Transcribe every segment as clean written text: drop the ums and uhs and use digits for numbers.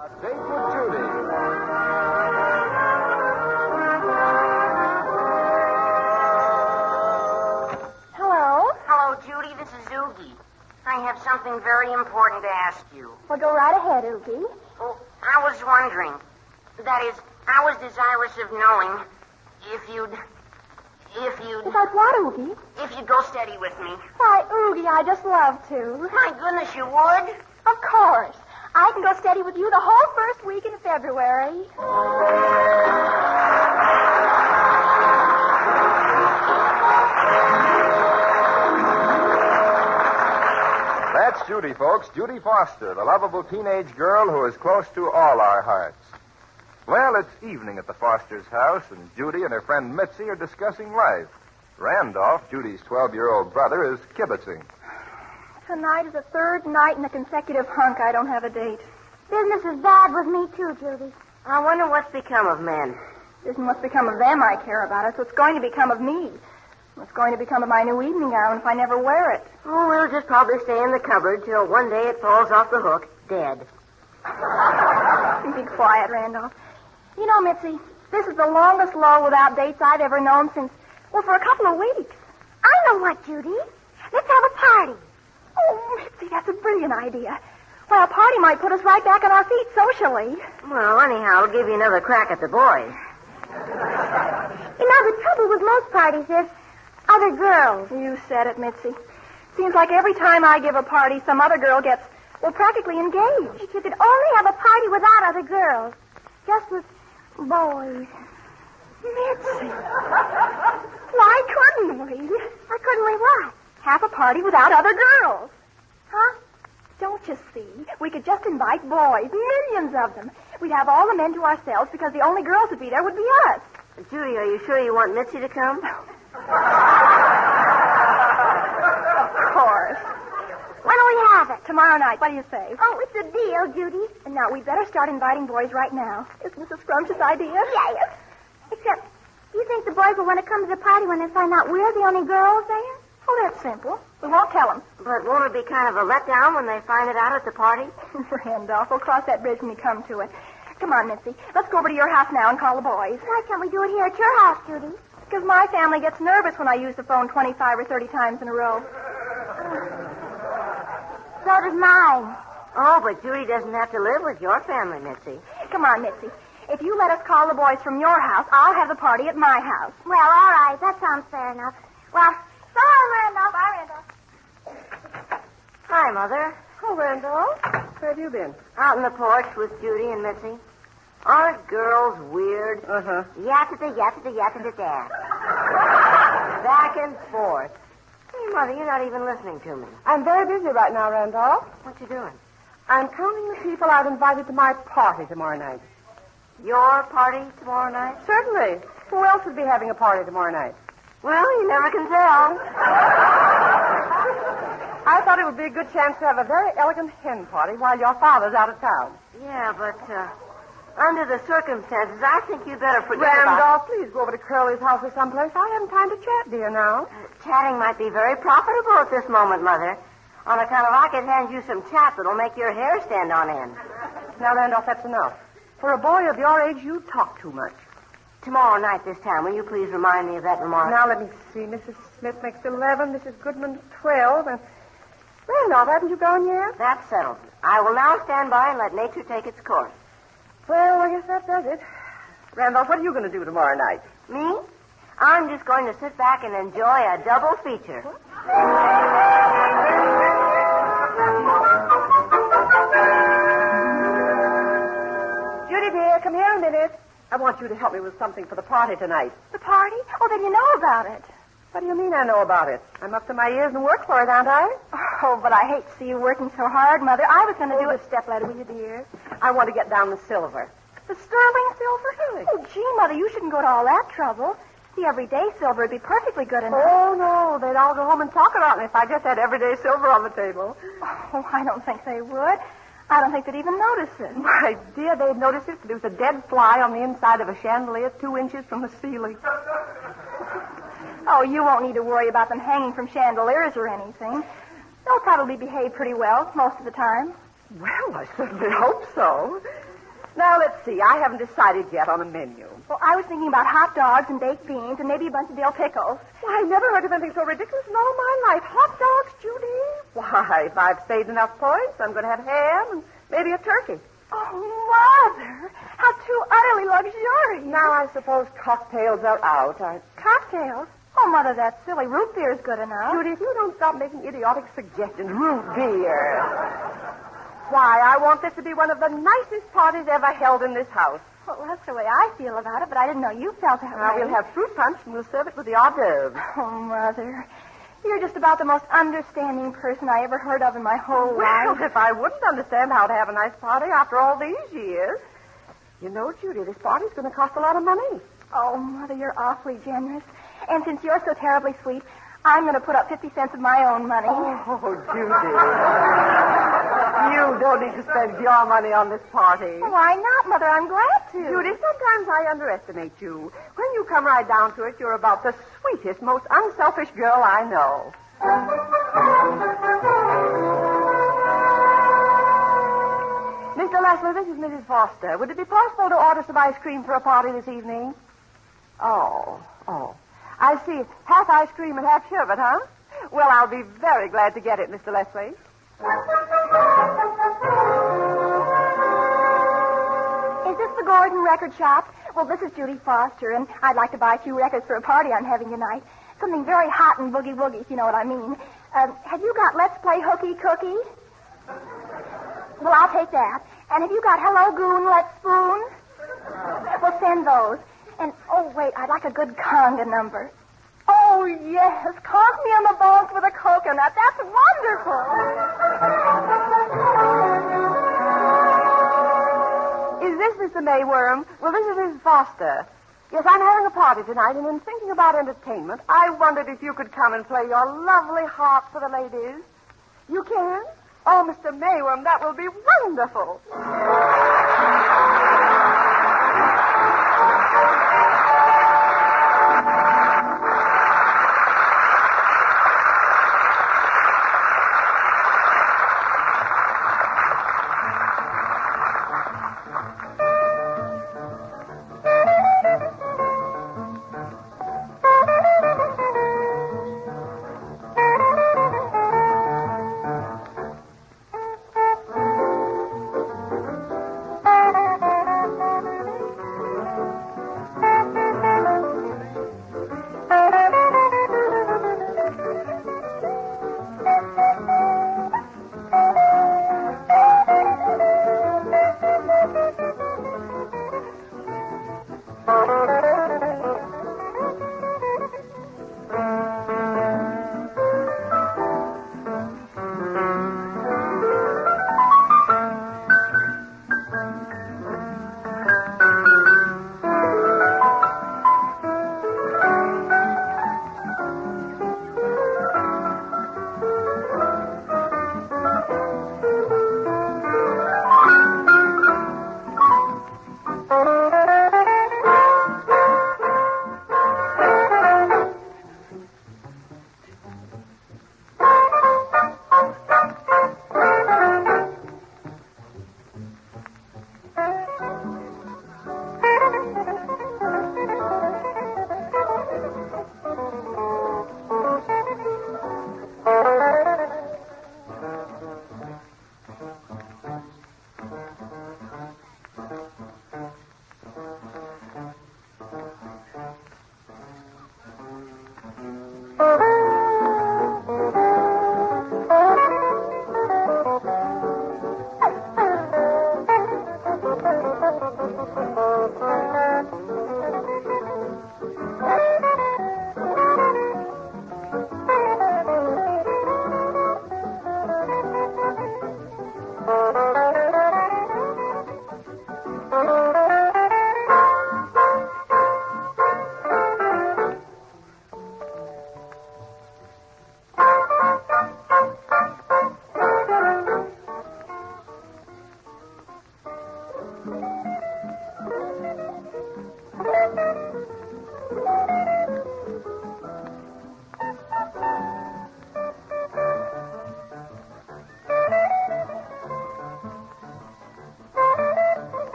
A Date with Judy. Hello? Hello, Judy. This is Oogie. I have something very important to ask you. Well, go right ahead, Oogie. Oh, I was wondering. That is, I was desirous of knowing if you'd... About what, Oogie? If you'd go steady with me. Why, Oogie, I just love to. My goodness, you would? Of course. I can go steady with you the whole first week in February. That's Judy, folks. Judy Foster, the lovable teenage girl who is close to all our hearts. Well, it's evening at the Fosters' house, and Judy and her friend Mitzi are discussing life. Randolph, Judy's 12-year-old brother, is kibitzing. Tonight is the third night in a consecutive hunk I don't have a date. Business is bad with me, too, Judy. I wonder what's become of men. It isn't what's become of them I care about. It's what's going to become of me. What's going to become of my new evening gown if I never wear it. Oh, it'll just probably stay in the cupboard till one day it falls off the hook, dead. Be quiet, Randolph. You know, Mitzi, this is the longest lull without dates I've ever known since, well, for a couple of weeks. I know what, Judy. Let's have a party. Oh, Mitzi, that's a brilliant idea. Well, a party might put us right back on our feet socially. Well, anyhow, I'll give you another crack at the boys. You know, the trouble with most parties is other girls. You said it, Mitzi. Seems like every time I give a party, some other girl gets, well, practically engaged. If you could only have a party without other girls. Just with boys. Mitzi. Why couldn't we? Why couldn't we what? Have a party without other girls. Huh? Don't you see? We could just invite boys, millions of them. We'd have all the men to ourselves because the only girls would be there would be us. Judy, are you sure you want Mitzi to come? Of course. When do we have it? Tomorrow night. What do you say? Oh, it's a deal, Judy. And now, we'd better start inviting boys right now. Isn't this a scrumptious idea? Yes. Except, you think the boys will want to come to the party when they find out we're the only girls there? Oh, that's simple. We won't tell them. But won't it be kind of a letdown when they find it out at the party? Randolph, we'll cross that bridge when we come to it. Come on, Mitzi. Let's go over to your house now and call the boys. Why can't we do it here at your house, Judy? Because my family gets nervous when I use the phone 25 or 30 times in a row. So does mine. Oh, but Judy doesn't have to live with your family, Mitzi. Come on, Mitzi. If you let us call the boys from your house, I'll have the party at my house. Well, all right. That sounds fair enough. Well, so long, Randolph. Bye, Randolph. Hi, Mother. Oh, Randolph. Where have you been? Out on the porch with Judy and Mitzi. Aren't girls weird? Uh-huh. Yatta-da, yatta-da, yatta-da-da. Back and forth. Hey, Mother, you're not even listening to me. I'm very busy right now, Randolph. What you doing? I'm counting the people I've invited to my party tomorrow night. Your party tomorrow night? Certainly. Who else would be having a party tomorrow night? Well, you never can tell. I thought it would be a good chance to have a very elegant hen party while your father's out of town. Yeah, but, under the circumstances, I think you'd better forget Randolph, please go over to Curly's house or someplace. I haven't time to chat, dear, now. Chatting might be very profitable at this moment, Mother. On account of I could hand you some chat that'll make your hair stand on end. Now, Randolph, that's enough. For a boy of your age, you talk too much. Tomorrow night this time, will you please remind me of that remark? Now, let me see. Mrs. Smith makes 11, Mrs. Goodman 12, and... Randolph, haven't you gone yet? That's settled. I will now stand by and let nature take its course. Well, I guess that does it. Randolph, what are you going to do tomorrow night? Me? I'm just going to sit back and enjoy a double feature. Judy, dear, come here a minute. I want you to help me with something for the party tonight. The party? Oh, then you know about it. What do you mean I know about it? I'm up to my ears in work for it, aren't I? Oh, but I hate to see you working so hard, Mother. I was going to do a stepladder with you, dear. I want to get down the silver. The sterling silver? Oh, gee, Mother, you shouldn't go to all that trouble. The everyday silver would be perfectly good enough. Oh, no. They'd all go home and talk about me if I just had everyday silver on the table. Oh, I don't think they would. I don't think they'd even notice it. My dear, they'd notice it if there was a dead fly on the inside of a chandelier 2 inches from the ceiling. Oh, you won't need to worry about them hanging from chandeliers or anything. They'll probably behave pretty well most of the time. Well, I certainly hope so. Now, let's see. I haven't decided yet on a menu. Well, I was thinking about hot dogs and baked beans and maybe a bunch of dill pickles. Why, I never heard of anything so ridiculous in all my life. Hot dogs, Judy? Why, if I've saved enough points, I'm going to have ham and maybe a turkey. Oh, Mother, how too utterly luxurious. Now, I suppose cocktails are out. Cocktails? Oh, Mother, that's silly. Root beer is good enough. Judy, if you don't stop making idiotic suggestions, root beer. Why, I want this to be one of the nicest parties ever held in this house. Well, that's the way I feel about it, but I didn't know you felt that Now, way. we'll have fruit punch and we'll serve it with the hors d'oeuvres. Oh, Mother, you're just about the most understanding person I ever heard of in my whole Well, life. if I wouldn't understand how to have a nice party after all these years. You know, Judy, this party's going to cost a lot of money. Oh, Mother, you're awfully generous. And since you're so terribly sweet, I'm going to put up 50 cents of my own money. Oh, Judy. You don't need to spend your money on this party. Why not, Mother? I'm glad to. Judy, sometimes I underestimate you. When you come right down to it, you're about the sweetest, most unselfish girl I know. Mr. Leslie, this is Mrs. Foster. Would it be possible to order some ice cream for a party this evening? Oh. I see. Half ice cream and half sherbet, huh? Well, I'll be very glad to get it, Mr. Leslie. Is this the Gordon record shop? Well, this is Judy Foster, and I'd like to buy a few records for a party I'm having tonight. Something very hot and boogie-woogie, if you know what I mean. Have you got Let's Play Hooky Cookie? Well, I'll take that. And have you got Hello Goon, Let's Spoon? Well, send those. And, oh, wait, I'd like a good conga number. Oh, yes, conk me on the bones with a coconut. That's wonderful. Is this Mr. Mayworm? Well, this is Mrs. Foster. Yes, I'm having a party tonight, and in thinking about entertainment, I wondered if you could come and play your lovely harp for the ladies. You can? Oh, Mr. Mayworm, that will be wonderful.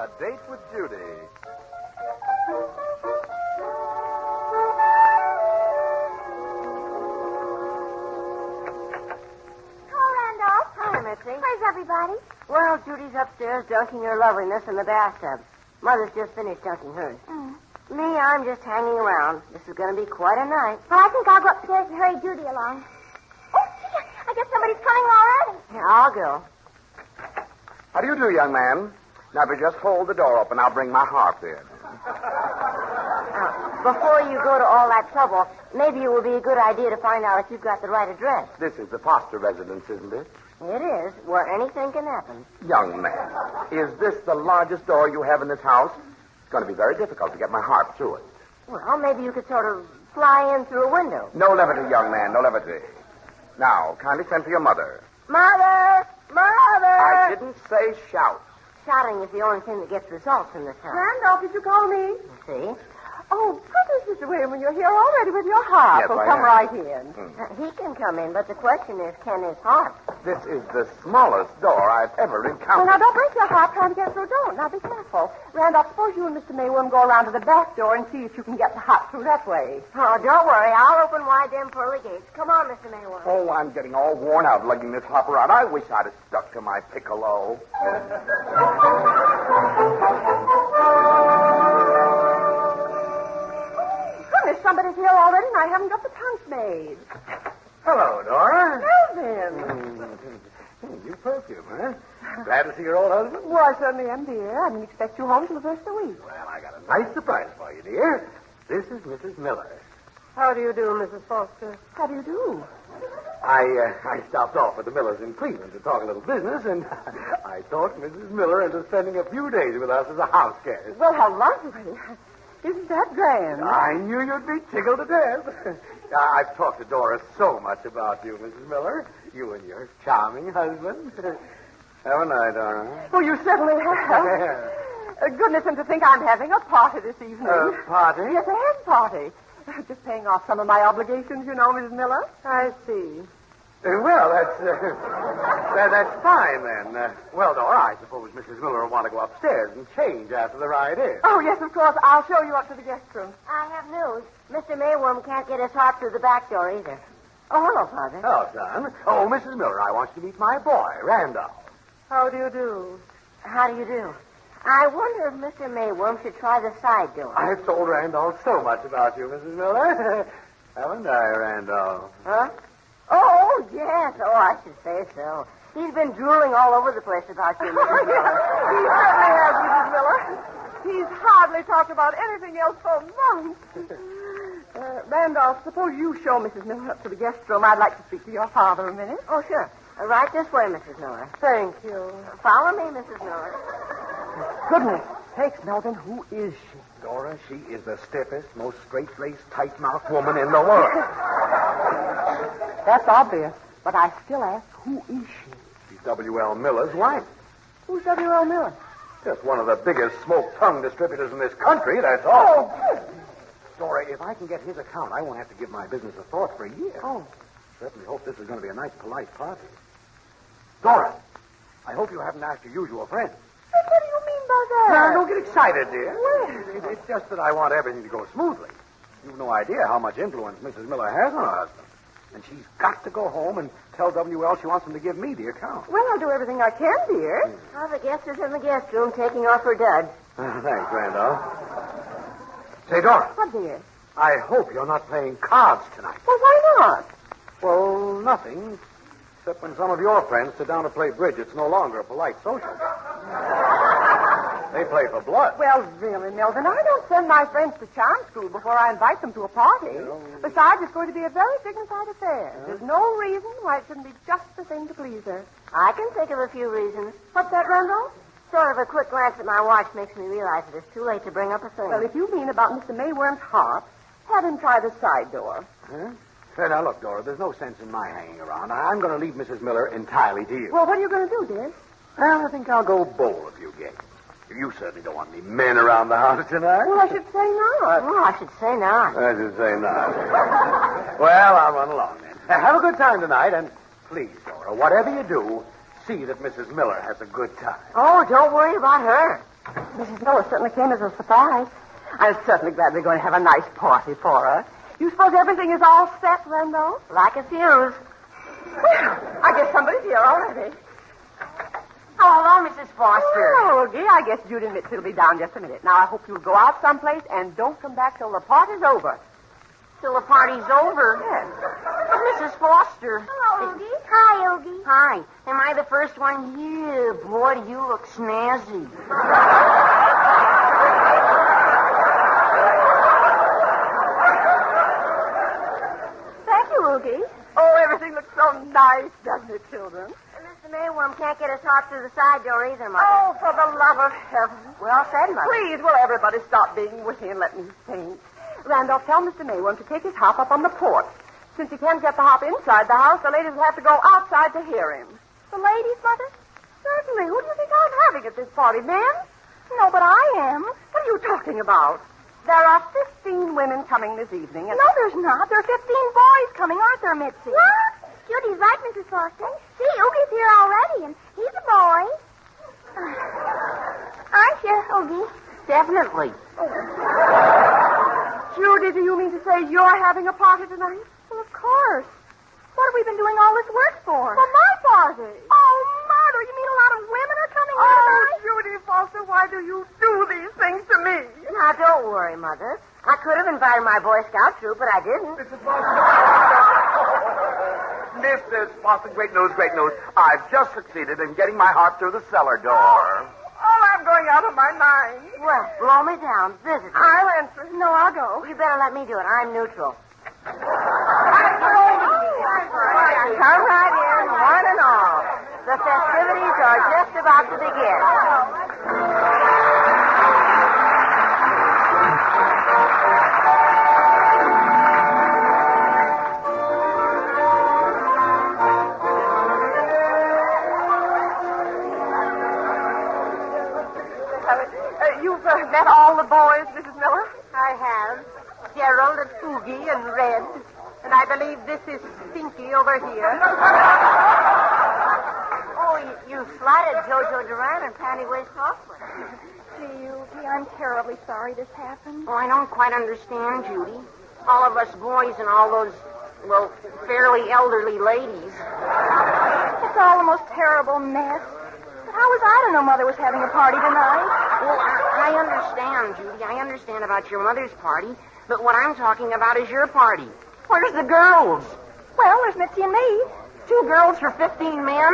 A Date with Judy. Hi, Mitzi. Where's everybody? Well, Judy's upstairs dunking her loveliness in the bathtub. Mother's just finished dunking hers. Me, I'm just hanging around. This is going to be quite a night. Well, I think I'll go upstairs and hurry Judy along. Oh, gee, I guess somebody's coming already. Here, I'll go. How do you do, young man? Now, if you just hold the door open, I'll bring my harp in. Before you go to all that trouble, maybe it would be a good idea to find out if you've got the right address. This is the Foster residence, isn't it? It is, where anything can happen. Young man, is this the largest door you have in this house? It's going to be very difficult to get my harp through it. Well, maybe you could sort of fly in through a window. No levity, young man, no levity. Now, kindly send for your mother. Mother! Mother! I didn't say shout. Shouting is the only thing that gets results in this house. Randolph, did you call me? See? Oh, goodness, Mr. William, you're here already with your harp. Yes, well, I come am. right in. He can come in, but the question is, can his harp? This is the smallest door I've ever Well, encountered. now, don't break your harp trying to get through. Don't. Now, be careful. Randolph, suppose you and Mr. Mayworm go around to the back door and see if you can get the harp through that way. Oh, don't worry. I'll open wide them pearly gates. Come on, Mr. Mayworm. Oh, I'm getting all worn out lugging this harp around. I wish I'd have stuck to my piccolo. Goodness, somebody's here already, and I haven't got the punch made. Hello, Dora. Melvin. You perfume, huh? Glad to see your old husband? Well, I certainly am, dear. I didn't expect you home till the first of the week. Well, I got a nice surprise for you, dear. This is Mrs. Miller. How do you do, Mrs. Foster? How do you do? I stopped off with the Millers in Cleveland to talk a little business, and I talked Mrs. Miller into spending a few days with us as a house guest. Well, how lovely. Isn't that grand? I knew you'd be tickled to death. I've talked to Dora so much about you, Mrs. Miller. You and your charming husband. Haven't I, Dora? Oh, you certainly have. Goodness, and to think I'm having a party this evening. A party? Yes, a hen party. Just paying off some of my obligations, you know, Mrs. Miller. I see. Well, that's fine, then. Well, Dora, I suppose Mrs. Miller will want to go upstairs and change after the ride in. Oh, yes, of course. I'll show you up to the guest room. I have news. Mr. Mayworm can't get his harp through the back door either. Oh, hello, Father. Oh, son. Oh, Mrs. Miller, I want you to meet my boy, Randolph. How do you do? How do you do? I wonder if Mr. Mayworm should try the side door. I've told Randolph so much about you, Mrs. Miller. Haven't I, Randolph? Huh? Oh, yes. Oh, I should say so. He's been drooling all over the place about you, Mrs. Miller. He certainly has, Mrs. Miller. He's hardly talked about anything else for months. Randolph, suppose you show Mrs. Miller up to the guest room. I'd like to speak to your father a minute. Oh, sure. Right this way, Mrs. Miller. Thank you. Follow me, Mrs. Miller. Goodness sakes, Melvin, who is she? Dora, she is the stiffest, most straight-laced, tight-mouthed woman in the world. That's obvious, but I still ask, who is she? She's W.L. Miller's wife. Who's W.L. Miller? Just one of the biggest smoke-tongue distributors in this country, that's all. Oh, good. Dora, if I can get his account, I won't have to give my business a thought for a year. Oh. Certainly hope this is going to be a nice, polite party. Dora, I hope you haven't asked your usual friends. What do you mean by that? Now, don't get excited, dear. Well. It's just that I want everything to go smoothly. You've no idea how much influence Mrs. Miller has on her husband. And she's got to go home and tell W.L. she wants him to give me the account. Well, I'll do everything I can, dear. Oh, the guest is in the guest room taking off her duds. Thanks, Randolph. Say, Dora, What, dear? I hope you're not playing cards tonight. Well, why not? Well, nothing. Except when some of your friends sit down to play bridge, it's no longer a polite social. They play for blood. Well, really, Melvin, I don't send my friends to charm school before I invite them to a party. Besides, it's going to be a very dignified affair. There's no reason why it shouldn't be just the thing to please her. I can think of a few reasons. What's that, Randolph? Sort of a quick glance at my watch makes me realize that it's too late to bring up a thing. Well, if you mean about Mr. Mayworm's harp, have him try the side door. Huh? Hey, now, look, Dora, there's no sense in my hanging around. I'm going to leave Mrs. Miller entirely to you. Well, what are you going to do, dear? Well, I think I'll go bowl a few games. You certainly don't want any men around the house tonight. Well, I should say not. Oh, I should say not. I should say not. Well, I'll run along then. Have a good time tonight, and please, Dora, whatever you do, see that Mrs. Miller has a good time. Oh, don't worry about her. Mrs. Miller certainly came as a surprise. I'm certainly glad we're going to have a nice party for her. You suppose everything is all set, Randolph? Like a fuse. Well, I guess somebody's here already. Oh, hello, Mrs. Foster. Oh, Oggie, I guess Judy and Mitzi will be down just a minute. Now, I hope you'll go out someplace and don't come back till the party's over. Till the party's over. Yes. Mrs. Foster. Hello, Oogie. Hi, Oogie. Hi. Am I the first one here? Boy, do you look snazzy. Thank you, Oogie. Oh, everything looks so nice, doesn't it, children? Mr. Mayworm can't get us out through the side door either, Mother. Oh, for the love of heaven. Well said, Mother. Please, will everybody stop being witty and let me think? Randolph, tell Mr. Mayworm to take his hop up on the porch. Since he can't get the hop inside the house, the ladies will have to go outside to hear him. The ladies, Mother? Certainly. Who do you think I'm having at this party, men? No, but I am. What are you talking about? There are 15 women coming this evening, and... No, there's not. There are 15 boys coming, aren't there, Mitzi? What? Judy's right, Mrs. Foster. See, Oogie's here already, and he's a boy. Aren't you, Oogie? Definitely. Judy, do you mean to say you're having a party tonight? Well, of course. What have we been doing all this work for? For my party. Oh, Mother, you mean a lot of women are coming here Oh, tonight? Judy Foster, why do you do these things to me? Now, don't worry, Mother. I could have invited my Boy Scout troop, but I didn't. Mrs. Foster. Mrs. Foster, great news, great news. I've just succeeded in getting my harp through the cellar door. Oh, I'm going out of my mind. Well, blow me down. Visit me. I'll answer. No, I'll go. You better let me do it. I'm neutral. Come right in, one and all. The festivities are just about to begin. You've met all the boys, Mrs. Miller? I have. Gerald and Oogie and Red. And I believe this is Stinky over here. Oh, you slighted Jojo Duran and Patty Waist Hoffman. Gee, Oogie, I'm terribly sorry this happened. Oh, I don't quite understand, Judy. All of us boys and all those, well, fairly elderly ladies. It's all the most terrible mess. But how was I to know Mother was having a party tonight? Well, I understand, Judy. I understand about your mother's party. But what I'm talking about is your party. Where's the girls? Well, there's Mitzi and me. 2 girls for 15 men?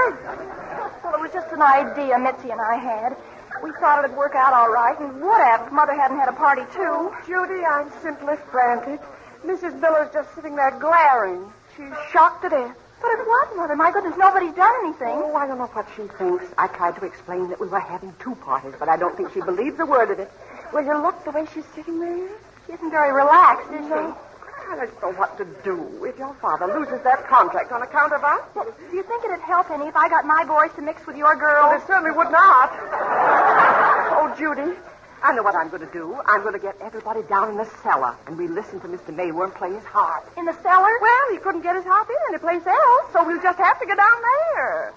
Well, it was just an idea Mitzi and I had. We thought it'd work out all right, and would have if Mother hadn't had a party, too. Judy, I'm simply frantic. Mrs. Miller's just sitting there glaring. She's shocked to death. But it was, Mother. My goodness, nobody's done anything. Oh, I don't know what she thinks. I tried to explain that we were having 2 parties, but I don't think she believes a word of it. Will you look the way she's sitting there? She isn't very relaxed, is she? I don't know what to do. If your father loses that contract on account of us, Well, do you think it'd help any if I got my boys to mix with your well, girls? it certainly would not. Oh, Judy, I know what I'm going to do. I'm going to get everybody down in the cellar, and we listen to Mr. Mayworm play his harp. In the cellar? Well, he couldn't get his harp in any place else, so we'll just have to go down there.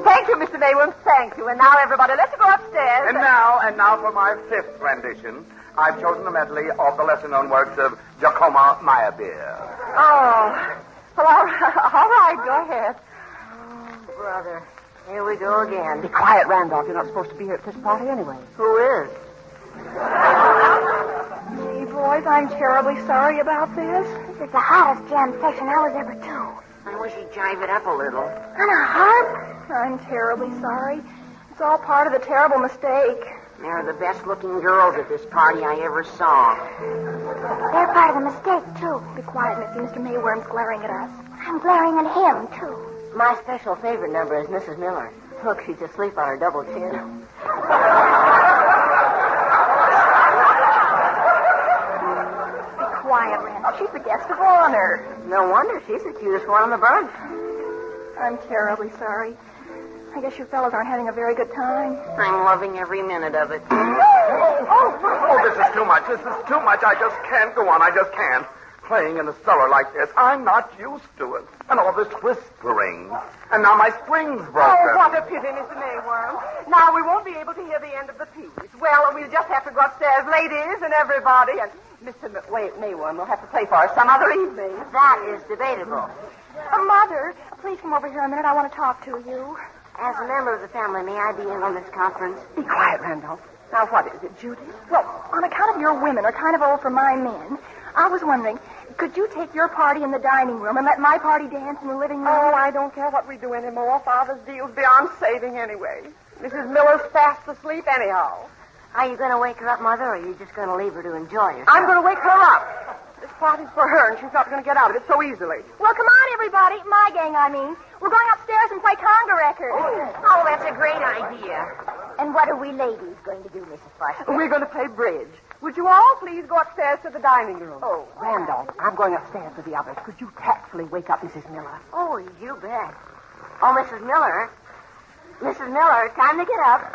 Thank you, Mr. Mayworm. Thank you. And now, everybody, let's go upstairs. And now for my 5th rendition. I've chosen a medley of the lesser-known works of Giacomo Meyerbeer. Oh, well, all right, go ahead. Oh, brother. Here we go again. Be quiet, Randolph. You're not supposed to be here at this party anyway. Who is? Gee, boys, I'm terribly sorry about this. This is the hottest jam session I was ever to. I wish he'd jive it up a little. On a harp? I'm terribly sorry. It's all part of the terrible mistake. They're the best-looking girls at this party I ever saw. They're part of the mistake, too. Be quiet, Missy. Mr. Mayworm's glaring at us. I'm glaring at him, too. My special favorite number is Mrs. Miller. Look, she's asleep on her double chin. quiet, Randall. She's the guest of honor. No wonder. She's the cutest one on the bunch. I'm terribly sorry. I guess you fellas aren't having a very good time. I'm loving every minute of it. Oh, this is too much. This is too much. I just can't go on. I just can't. Playing in the cellar like this. I'm not used to it. And all this whispering. And now my string's broken. Oh, what a pity, Mr. Mayworm. Now we won't be able to hear the end of the piece. Well, we'll just have to go upstairs, ladies and everybody, and Mr. Mayworm will have to play for us some other evening. That is debatable. Mother, please come over here a minute. I want to talk to you. As a member of the family, may I be in on this conference? Be quiet, Randolph. Now, what is it, Judy? Well, on account of your women are kind of old for my men, I was wondering, could you take your party in the dining room and let my party dance in the living room? Oh, I don't care what we do anymore. Father's deal's beyond saving anyway. Mrs. Miller's fast asleep anyhow. Are you going to wake her up, Mother, or are you just going to leave her to enjoy herself? I'm going to wake her up. This party's for her, and she's not going to get out of it so easily. Well, come on, everybody. My gang, I mean. We're going upstairs and play conga records. Oh, that's a great idea. And what are we ladies going to do, Mrs. Foster? We're going to play bridge. Would you all please go upstairs to the dining room? Oh. Randolph, I'm going upstairs with the others. Could you tactfully wake up Mrs. Miller? Oh, you bet. Oh, Mrs. Miller. Mrs. Miller, time to get up.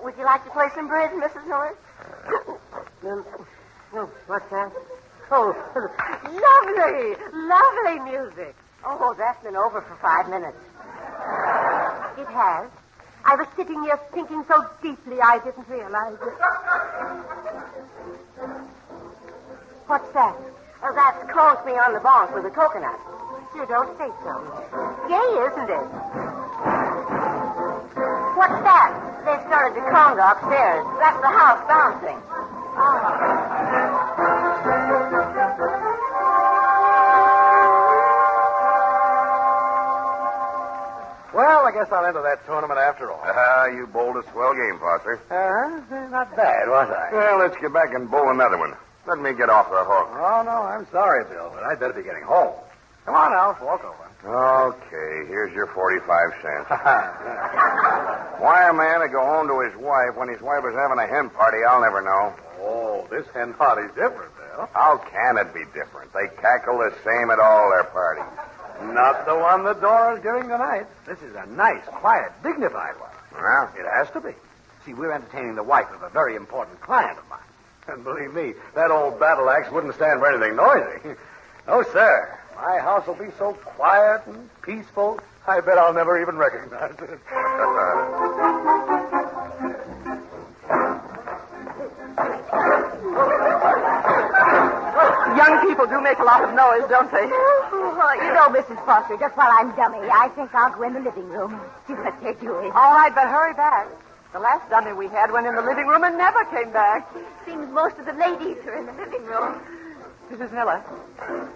Would you like to play some bridge, Mrs. Miller? What's that? Oh, lovely, lovely music. Oh, that's been over for 5 minutes. It has. I was sitting here thinking so deeply I didn't realize it. What's that? Oh, that's Close Me on the Bonk with a coconut. You don't say so. Gay, isn't it? What's that? They started the conga upstairs. That's the house bouncing. Well, I guess I'll enter that tournament after all. You bowled a swell game, Foster. Not bad, was I? Well, let's get back and bowl another one. Let me get off the hook. Oh, no, I'm sorry, Bill, but I'd better be getting home. Come on, Alf, walk over. Okay, here's your 45 cents. Why a man would go home to his wife when his wife was having a hen party, I'll never know. Oh, this hen party's different, Bill. How can it be different? They cackle the same at all their parties. Not the one that Dora's giving tonight. This is a nice, quiet, dignified one. Well, It has to be. See, we're entertaining the wife of a very important client of mine. And believe me, that old battle axe wouldn't stand for anything noisy. No, sir. My house will be so quiet and peaceful, I bet I'll never even recognize it. Young people do make a lot of noise, don't they? Oh, you know, Mrs. Foster, just while I'm dummy, I think I'll go in the living room. See what they're doing. All right, but hurry back. The last dummy we had went in the living room and never came back. Seems most of the ladies are in the living room. Mrs. Miller.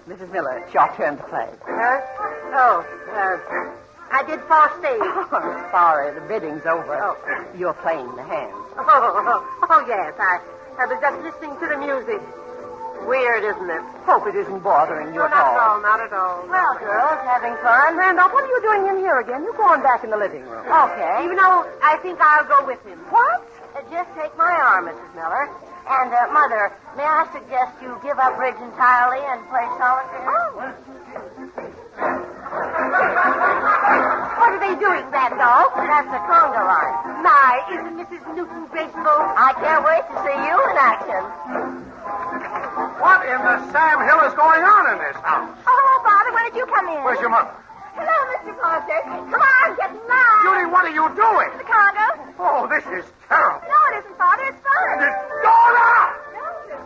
Mrs. Miller, it's your turn to play. Huh? Oh, I did fall stage. Oh, sorry, the bidding's over. Oh. You're playing the hand. Oh, yes. I was just listening to the music. Weird, isn't it? Hope it isn't bothering you No, at not at all. all, not at all. Well, girls, having fun. Randolph, what are you doing in here again? You go on back in the living room. Okay. Even though I think I'll go with him. What? Just take my arm, Mrs. Miller. And, Mother, may I suggest you give up bridge entirely and play solitaire? Oh. What are they doing, Randolph? That's the conga line. My, isn't Mrs. Newton graceful? I can't wait to see you in action. What in the Sam Hill is going on in this house? Oh, Father, when did you come in? Where's your mother? Hello, Mr. Foster. Come on, get in line. Judy, what are you doing? The conga. Oh, this is terrible. No, it isn't, Father. It's fun. Dora!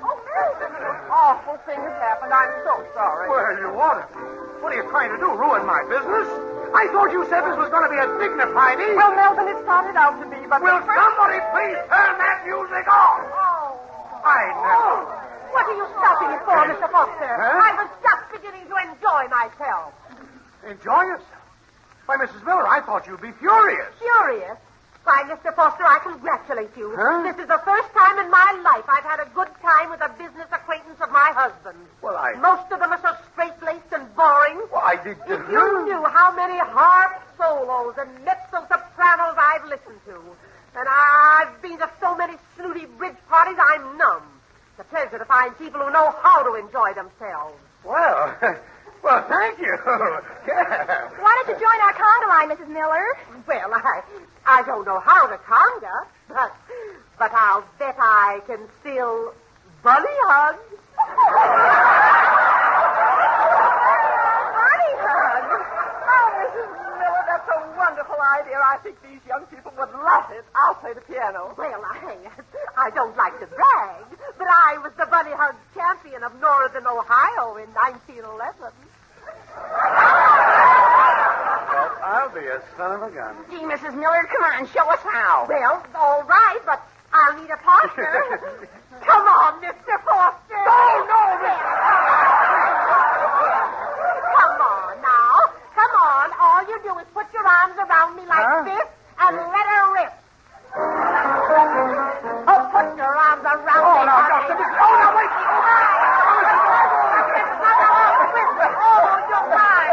Oh, Melvin. Awful thing has happened. I'm so sorry. Well, you ought to be. What are you trying to do, ruin my business? I thought you said this was going to be a dignified evening. Well, Melvin, it started out to be, but... Will somebody please turn that music off? Oh. I never... What are you stopping it for, Mr. Foster? Huh? I was just beginning to enjoy myself. Enjoy yourself. Why, Mrs. Miller, I thought you'd be furious. Furious? Why, Mr. Foster, I congratulate you. Huh? This is the first time in my life I've had a good time with a business acquaintance of my husband. Well, Most of them are so straight-laced and boring. Well, I did... If you knew how many harp solos and mezzo-sopranos I've listened to, and I've been to so many snooty bridge parties, I'm numb. a pleasure to find people who know how to enjoy themselves. Well, thank you. Yeah. Why don't you join our conga line, Mrs. Miller? Well, I don't know how to conga, but I'll bet I can still bunny hug. Bunny hug? Oh, Mrs. Miller, that's a wonderful idea. I think these young people would love it. I'll play the piano. Well, I don't like to brag, but I was the bunny hug champion of Northern Ohio in 1911. Well, I'll be a son of a gun. Gee, Mrs. Miller, come on, show us how. Well, all right, but I'll need a partner. Come on, Mr. Foster. No. Come on now. Come on. All you do is put your arms around me like this and let her rip. Oh, put your arms around me. No, Dr. Oh, no, wait. Oh, you're mine.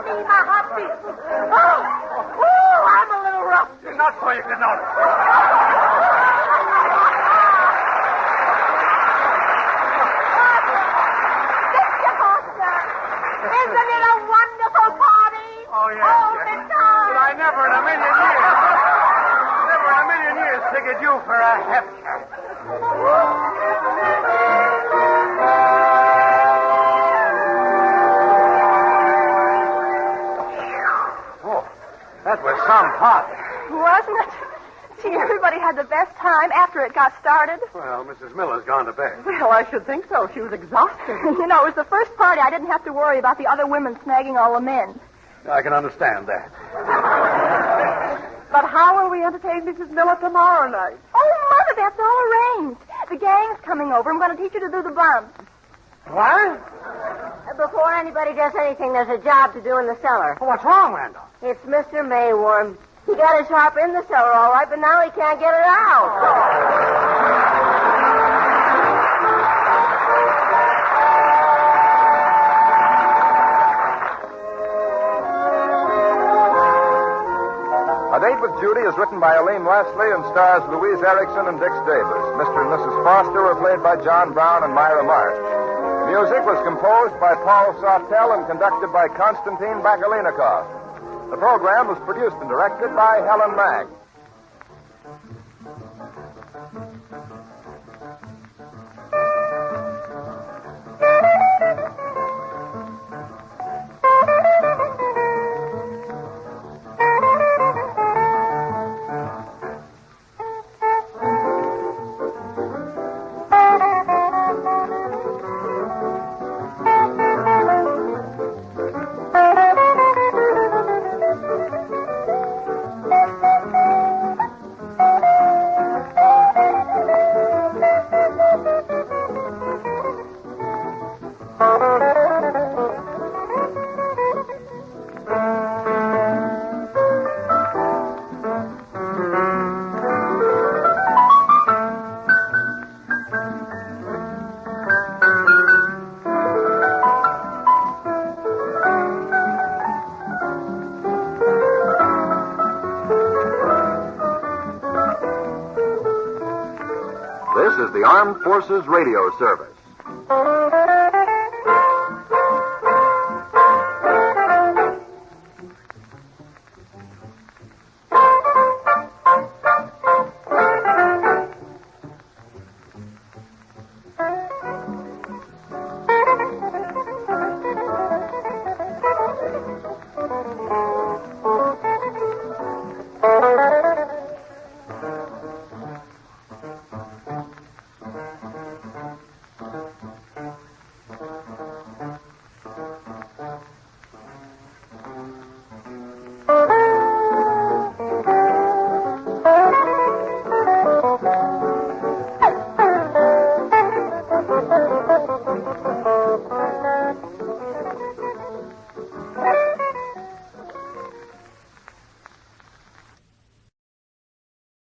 My heart beats. I'm a little rough. Not so you can not. Mr. Foster, isn't it a wonderful party? Oh, yes. All the time. But I never in a million years figured you for a hepcat. That was some party. Wasn't it? Gee, everybody had the best time after it got started. Well, Mrs. Miller's gone to bed. Well, I should think so. She was exhausted. You know, it was the first party I didn't have to worry about the other women snagging all the men. I can understand that. But how will we entertain Mrs. Miller tomorrow night? Oh, Mother, that's all arranged. The gang's coming over. I'm going to teach her to do the bump. What? Before anybody does anything, there's a job to do in the cellar. Oh, what's wrong, Randall? It's Mr. Mayworm. He got his harp in the cellar all right, but now he can't get it out. A Date with Judy is written by Aleen Wesley and stars Louise Erickson and Dix Davis. Mr. and Mrs. Foster were played by John Brown and Myra March. Music was composed by Paul Sawtell and conducted by Konstantin Bakalinikov. The program was produced and directed by Helen Mack. This is the Armed Forces Radio Service.